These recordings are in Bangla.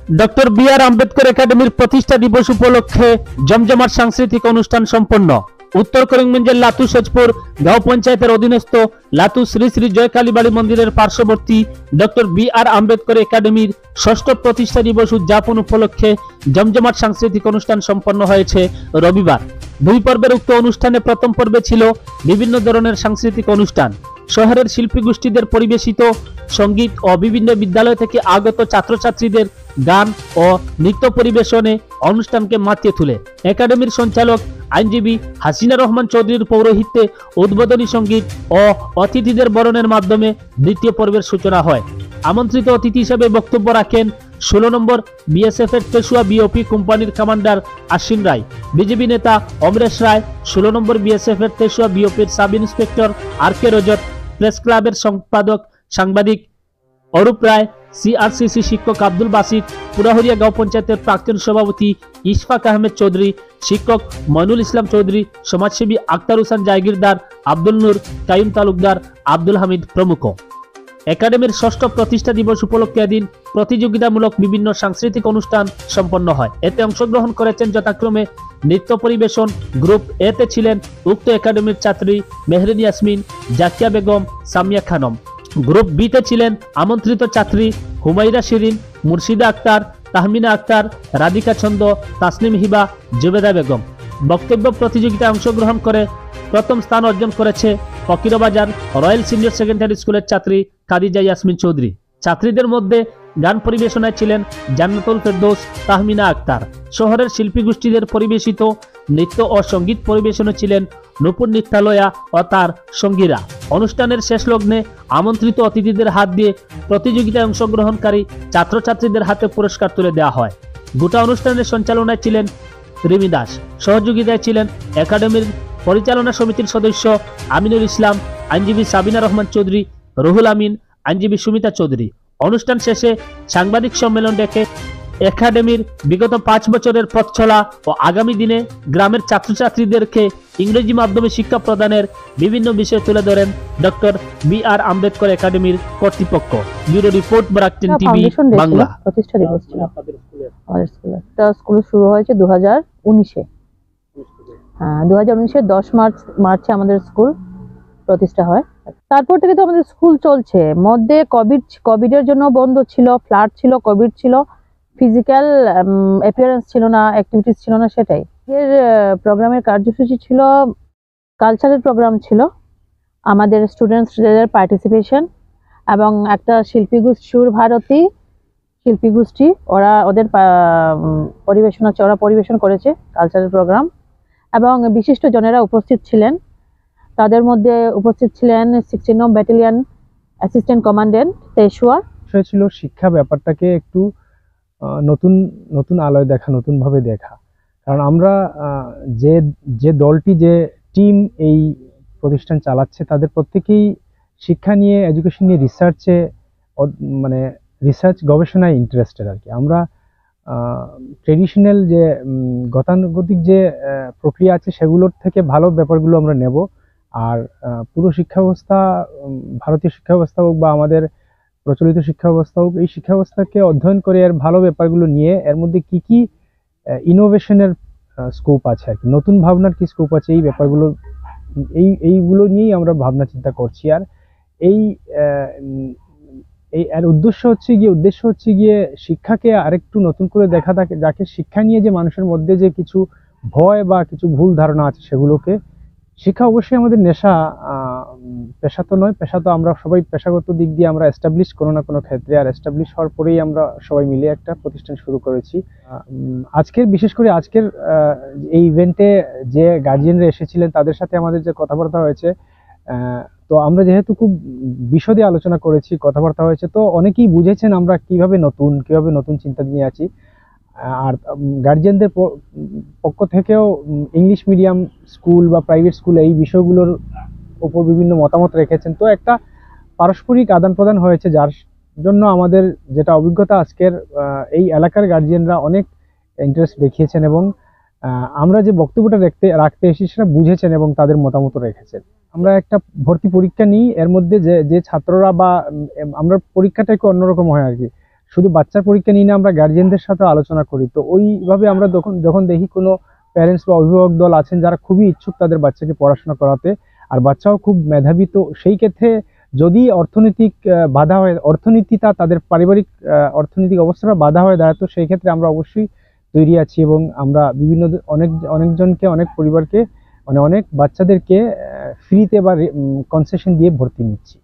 ডক্টর বি আর আম্বেদকর একাডেমির প্রতিষ্ঠা দিবস উপলক্ষে জমজমাট সাংস্কৃতিক অনুষ্ঠান সম্পন্ন। উত্তর করিমগঞ্জের লাতু সজপুর গাঁও পঞ্চায়েতের অধীনস্থ লাতু শ্রী শ্রী জয়কালীবাড়ি মন্দিরের পার্শ্ববর্তী ডক্টর বি আর আম্বেদকর একাডেমির ষষ্ঠ প্রতিষ্ঠা দিবস উদযাপন উপলক্ষে জমজমাট সাংস্কৃতিক অনুষ্ঠান সম্পন্ন হয়েছে রবিবার। দুই পর্বের উক্ত অনুষ্ঠানে প্রথম পর্বে ছিল বিভিন্ন ধরনের সাংস্কৃতিক অনুষ্ঠান, শহরের শিল্পী গোষ্ঠীদের পরিবেশিত সঙ্গীত ও বিভিন্ন বিদ্যালয় থেকে আগত ছাত্রছাত্রীদের গান ও নৃত্য পরিবেশনে অনুষ্ঠানকে মাতিয়ে তোলে। একাডেমির সঞ্চালক আইনজীবী হাসিনা রহমান চৌধুরীর পৌরোহিত্যে উদ্বোধনী সঙ্গীত ও অতিথিদের বরণের মাধ্যমে দ্বিতীয় পর্বের সূচনা হয়। আমন্ত্রিত অতিথি হিসেবে বক্তব্য রাখেন 16 নম্বর বিএসএফ এর তেসুয়া বিওপি কোম্পানির কমান্ডার আশ্বিন রায়, বিজেপি নেতা অমরেশ রায়, 16 নম্বর বিএসএফ এর তেসুয়া বিওপির সাব ইন্সপেক্টর আর কে রজত, প্রেস ক্লাবের সম্পাদক সাংবাদিক অরূপ রায়, সিআরসিসি শিক্ষক আব্দুল বাসিত, পুরাহরিয়া গাঁও পঞ্চায়েতের প্রাক্তন সভাপতি ইশফাক আহমেদ চৌধুরী, শিক্ষক মইনুল ইসলাম চৌধুরী, সমাজসেবী আক্তার হোসেন জায়গিরদার, আব্দুল নূর, কাইম তালুকদার, আব্দুল হামিদ প্রমুখ। একাডেমির ষষ্ঠ প্রতিষ্ঠা দিবস উপলক্ষে এদিন প্রতিযোগিতামূলক বিভিন্ন সাংস্কৃতিক অনুষ্ঠান সম্পন্ন হয়। এতে অংশগ্রহণ করেছেন যথাক্রমে নৃত্য পরিবেশন। গ্রুপ এ তে ছিলেন উক্ত একাডেমির ছাত্রী মেহরিন ইয়াসমিন, জাকিয়া বেগম, সামিয়া খানম। গ্রুপ বি তে ছিলেন আমন্ত্রিত ছাত্রী হুমাইরা শিরিন, মুর্শিদা আক্তার, তাহমিনা আক্তার, রাধিকা ছন্দ, তাসনিম হিবা, জুবেদা বেগম। বক্তব্য প্রতিযোগিতায় অংশগ্রহণ করে প্রথম স্থান অর্জন করেছে ফকিরবাজার রয়্যাল সিনিয়র সেকেন্ডারি স্কুলের ছাত্রী খাদিজা ইয়াসমিন চৌধুরী। ছাত্রীদের মধ্যে গান পরিবেশনায় ছিলেন জান্নাতুল ফেরদৌস, তাহমিনা আক্তার। শহরের শিল্পী গোষ্ঠীদের পরিবেশিত নৃত্য ও সঙ্গীত পরিবেশনে ছিলেন নূপুর নিত্যালয়া ও তার সঙ্গীরা। অনুষ্ঠানের শেষ লগ্নে আমন্ত্রিত অতিথিদের হাত দিয়ে প্রতিযোগিতায় অংশগ্রহণকারী ছাত্রছাত্রীদের হাতে পুরস্কার তুলে দেওয়া হয়। গোটা অনুষ্ঠানের সঞ্চালনায় ছিলেন রিমি দাস, সহযোগিতায় ছিলেন একাডেমির পরিচালনা সমিতির সদস্য আমিনুল ইসলাম, আইনজীবী সাবিনা রহমান চৌধুরী, রুহুল আমিন, আইনজীবী সুমিতা চৌধুরী। অনুষ্ঠান শেষে সাংবাদিক সম্মেলন ডেকে একাডেমির বিগত 5 বছরের পথ চলা ও আগামী দিনে গ্রামের ছাত্রছাত্রীদেরকে ইংরেজি মাধ্যমে শিক্ষা প্রদানের বিভিন্ন বিষয় তুলে ধরেন ডক্টর বি আর আম্বেদকর একাডেমির কর্তৃপক্ষ। ব্যুরো রিপোর্ট, বারাকটিন টিভি বাংলা। প্রতিষ্ঠা দিবস ছিল আমাদের স্কুলে। স্কুল শুরু হয়েছে 2019-এ। 2019-এর 10 মার্চে আমাদের স্কুল প্রতিষ্ঠা হয়। তারপর থেকে তো আমাদের স্কুল চলছে। মধ্যে কোভিডের জন্য বন্ধ ছিল, ফ্লাড ছিল, কোভিড ছিল, ফিজিক্যাল অ্যাপিয়ারেন্স ছিল না, অ্যাক্টিভিটিস ছিল না। সেটাই এর প্রোগ্রামের কার্যসূচি ছিল, কালচারাল প্রোগ্রাম ছিল, আমাদের স্টুডেন্টসদের পার্টিসিপেশন এবং একটা শিল্পী গোষ্ঠী, সুর ভারতী শিল্পী গোষ্ঠী, ওদের পরিবেশন করেছে কালচারাল প্রোগ্রাম এবং বিশিষ্ট জনেরা উপস্থিত ছিলেন। তাদের মধ্যে উপস্থিত ছিলেন 16 ব্যাটালিয়ন অ্যাসিস্ট্যান্ট কমান্ড্যান্ট তেসুয়া। ছিল শিক্ষা ব্যাপারটাকে একটু নতুন নতুন আলোয় দেখা, নতুন ভাবে দেখা। কারণ আমরা যে দলটি, যে টিম এই প্রতিষ্ঠান চালাচ্ছে, তাদের প্রত্যেকেই শিক্ষা নিয়ে, এডুকেশন নিয়ে রিসার্চ গবেষণায় ইন্টারেস্টেড আর কি। আমরা ট্রেডিশনাল যে গতানুগতিক যে প্রক্রিয়া আছে সেগুলোর থেকে ভালো ব্যাপারগুলো আমরা নেব। আর পুরো শিক্ষা ব্যবস্থা, ভারতীয় শিক্ষা ব্যবস্থা হোক বা আমাদের প্রচলিত শিক্ষা ব্যবস্থা হোক, এই শিক্ষা ব্যবস্থাকে অধ্যয়ন করে এর ভালো ব্যাপারগুলো নিয়ে এর মধ্যে কি কি ইনোভেশনের স্কোপ আছে আর কি, নতুন ভাবনার কি স্কোপ আছে, এই ব্যাপারগুলো এইগুলো নিয়েই আমরা ভাবনা চিন্তা করছি। আর এর উদ্দেশ্য হচ্ছে গিয়ে শিক্ষাকে আরেকটু নতুন করে দেখা, যাকে শিক্ষা নিয়ে যে মানুষের মধ্যে যে কিছু ভয় বা কিছু ভুল ধারণা আছে সেগুলোকে, শিক্ষা অবশ্যই আমাদের নেশা, পেশা তো নয়। পেশা তো আমরা সবাই পেশাগত দিক দিয়ে আমরা এস্টাবলিশ কোনো না কোনো ক্ষেত্রে, আর এস্টাবলিশ হওয়ার পরেই আমরা সবাই মিলে একটা প্রতিষ্ঠান শুরু করেছি। বিশেষ করে আজকের এই ইভেন্টে যে গার্জিয়ানরা এসেছিলেন তাদের সাথে আমাদের যে কথাবার্তা হয়েছে, তো আমরা যেহেতু খুব বিশদে আলোচনা করেছি, কথাবার্তা হয়েছে, তো অনেকেই বুঝেছেন আমরা কিভাবে নতুন চিন্তা নিয়ে আছি। আর গার্জিয়ানদের পক্ষ থেকেও ইংলিশ মিডিয়াম স্কুল বা প্রাইভেট স্কুল এই বিষয়গুলোর উপর বিভিন্ন মতামত রেখেছেন। তো একটা পারস্পরিক আদান প্রদান হয়েছে, যার জন্য আমাদের যেটা অভিজ্ঞতা, আজকের এই এলাকার গার্জিয়ানরা অনেক ইন্টারেস্ট দেখিয়েছেন এবং আমরা যে বক্তব্যটা রাখতে এসেছি সেটা বুঝেছেন এবং তাদের মতামত রেখেছেন। আমরা একটা ভর্তি পরীক্ষা নিই, এর মধ্যে যে ছাত্ররা বা আমরা পরীক্ষাটা একটু অন্যরকম হয় আর কি। শুধু বাচ্চার পরীক্ষা নিয়ে না, আমরা গার্জিয়ানদের সাথে আলোচনা করি। তো ওইভাবে আমরা যখন দেখি কোনো প্যারেন্টস বা অভিভাবক দল আছেন যারা খুবই ইচ্ছুক তাদের বাচ্চাকে পড়াশোনা করাতে, আর বাচ্চাও খুব মেধাবী, তো সেই ক্ষেত্রে যদি অর্থনৈতিক বাধা হয়, অর্থনীতিটা তাদের পারিবারিক অর্থনৈতিক অবস্থাটা বাধা হয়ে দাঁড়ায়, তো সেই ক্ষেত্রে আমরা অবশ্যই তৈরি আছি এবং আমরা বিভিন্ন অনেকজনকে, অনেক পরিবারকে, মানে অনেক বাচ্চাদেরকে ফ্রিতে বা কনসেশন দিয়ে ভর্তি নিচ্ছি।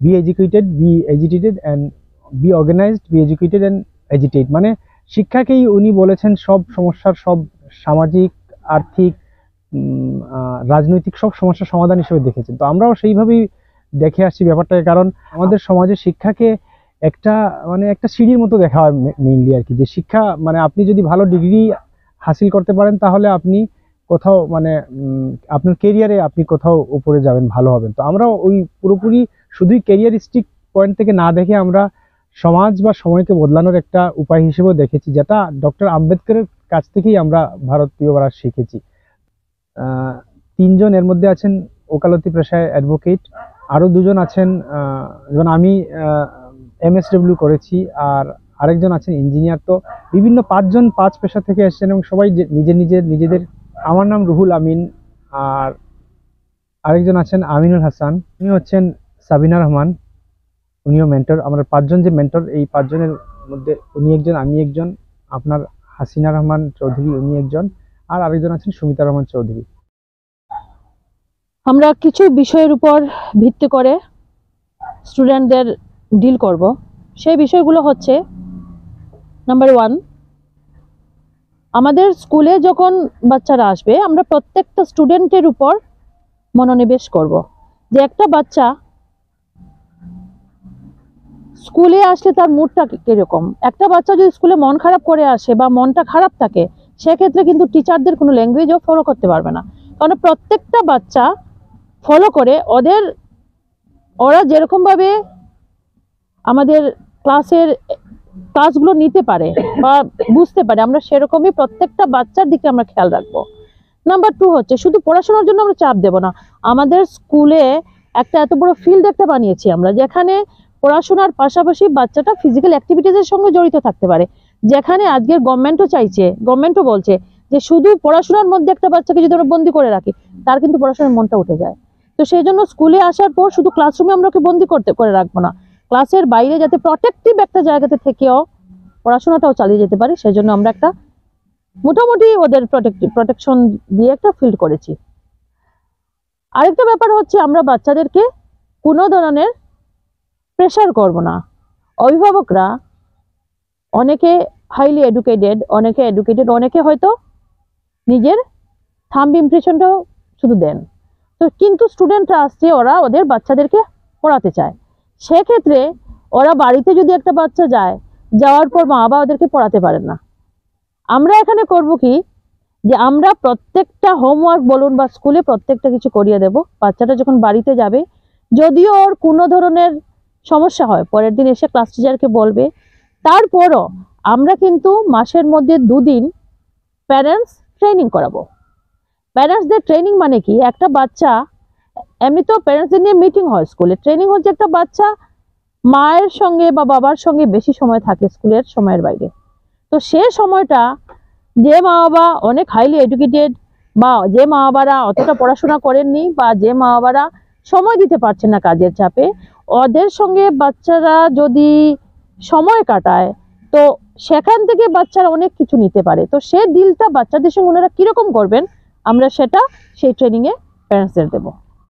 Be educated and be organised, be educated and agitate, মানে শিক্ষাকেই উনি বলেছেন সব সমস্যার, সব সামাজিক, আর্থিক, রাজনৈতিক সব সমস্যার সমাধান হিসেবে দেখেছেন। তো আমরাও সেইভাবেই দেখে আসছি ব্যাপারটাকে, কারণ আমাদের সমাজে শিক্ষাকে একটা সিঁড়ির মতো দেখা হয় মেইনলি আর কি, যে শিক্ষা মানে আপনি যদি ভালো ডিগ্রি হাসিল করতে পারেন তাহলে আপনি কোথাও আপনার কেরিয়ারে আপনি কোথাও উপরে যাবেন, ভালো হবেন। তো আমরা ওই পুরোপুরি শুধুই কেরিয়ারিস্টিক পয়েন্ট থেকে না দেখে আমরা সমাজ বা সময়কে বদলানোর একটা উপায় হিসেবেও দেখেছি, যেটা ডক্টর আম্বেদকরের কাছ থেকেই আমরা ভারতীয়রা শিখেছি। 3 জন এর মধ্যে আছেন ওকালতি পেশায় অ্যাডভোকেট, আরও 2 জন আছেন, যেমন আমি MSW করেছি, আর আরেকজন আছেন ইঞ্জিনিয়ার। তো বিভিন্ন 5 জন 5 পেশা থেকে এসেছেন এবং সবাই নিজেদের। আমার নাম রুহুল আমিন, আর আরেকজন আছেন আমিনুল হাসান, উনি হচ্ছেন সাবিনা রহমান, উনিও মেন্টর। আমরা 5 জন যে মেন্টর, এই 5 জনের মধ্যে উনি একজন, আমি একজন, আপনার হাসিনা রহমান চৌধুরী উনি একজন, আর আরেকজন আছেন সুমিতা রহমান চৌধুরী। আমরা কিছু বিষয়ের উপর ভিত্তি করে স্টুডেন্টদের ডিল করব। সেই বিষয়গুলো হচ্ছে, নাম্বার 1, আমাদের স্কুলে যখন বাচ্চারা আসবে আমরা প্রত্যেকটা স্টুডেন্টের উপর মনোনিবেশ করব, যে একটা বাচ্চা স্কুলে আসলে তার মুডটা কিরকম। একটা বাচ্চা যদি স্কুলে মন খারাপ করে আসে বা মনটা খারাপ থাকে, সেক্ষেত্রে কিন্তু টিচারদের কোনো ল্যাঙ্গুয়েজও ফলো করতে পারবে না, কারণ প্রত্যেকটা বাচ্চা ফলো করে ওরা যেরকমভাবে আমাদের ক্লাসগুলো নিতে পারে বা বুঝতে পারে, আমরা সেরকমই প্রত্যেকটা বাচ্চার দিকে আমরা খেয়াল রাখবো। নাম্বার 2 হচ্ছে, শুধু পড়াশোনার জন্য আমরা চাপ দেব না। আমাদের স্কুলে একটা এত বড় ফিল্ড একটা বানিয়েছি আমরা, যেখানে পড়াশোনার পাশাপাশি বাচ্চাটা ফিজিক্যাল অ্যাক্টিভিটিসের সঙ্গে জড়িত থাকতে পারে, যেখানে আজকের গভর্নমেন্টও বলছে যে শুধু পড়াশোনার মধ্যে একটা বাচ্চাকে যদি আমরা বন্দি করে রাখি, তার কিন্তু পড়াশোনার মনটা উঠে যায়। তো সেই জন্য স্কুলে আসার পর শুধু ক্লাসরুমে আমরা ওকে বন্দি করে রাখবো না, ক্লাসের বাইরে যাতে প্রটেক্টিভ একটা জায়গাতে থেকেও পড়াশোনাটাও চালিয়ে যেতে পারে, সেই জন্য আমরা একটা মোটামুটি ওদের প্রোটেকশন দিয়ে একটা ফিল্ড করেছি। আরেকটা ব্যাপার হচ্ছে, আমরা বাচ্চাদেরকে কোনো ধরনের প্রেশার করব না। অভিভাবকরা অনেকে হাইলি এডুকেটেড, অনেকে হয়তো নিজের থাম্ব ইমপ্রেশনটাও শুধু দেন, তো কিন্তু স্টুডেন্টরা আসছে, ওরা ওদের বাচ্চাদেরকে পড়াতে চায়। সেক্ষেত্রে ওরা বাড়িতে যদি একটা বাচ্চা যাওয়ার পর মা বাবা ওদেরকে পড়াতে পারেন না, আমরা এখানে করব কি, যে আমরা প্রত্যেকটা হোমওয়ার্ক বলুন বা স্কুলে প্রত্যেকটা কিছু করিয়ে দেব। বাচ্চাটা যখন বাড়িতে যাবে, যদিও ওর কোনো ধরনের সমস্যা হয়, পরের দিন এসে ক্লাস টিচারকে বলবে। তারপরও আমরা কিন্তু মাসের মধ্যে 2 দিন প্যারেন্টস ট্রেনিং করাবো। প্যারেন্টসদের ট্রেনিং মানে কি, একটা বাচ্চা এমনি তো প্যারেন্টসদের নিয়ে মিটিং হয়, স্কুলে ট্রেনিং হচ্ছে একটা বাচ্চা মায়ের সঙ্গে বা বাবার সঙ্গে বেশি সময় থাকে স্কুলের সময়ের বাইরে। তো সে সময়টা যে মা বাবা অনেক হাইলি এডুকেটেড, বা যে মা বাবারা অতটা পড়াশোনা করেননি, বা যে মা বাবারা সময় দিতে পারছেন না কাজের চাপে, ওদের সঙ্গে বাচ্চারা যদি সময় কাটায়, তো সেখান থেকে বাচ্চারা অনেক কিছু নিতে পারে। তো সেই ডিলটা বাচ্চাদের সঙ্গে ওনারা কিরকম করবেন, আমরা সেই ট্রেনিংয়ে প্যারেন্টসদের দেবো।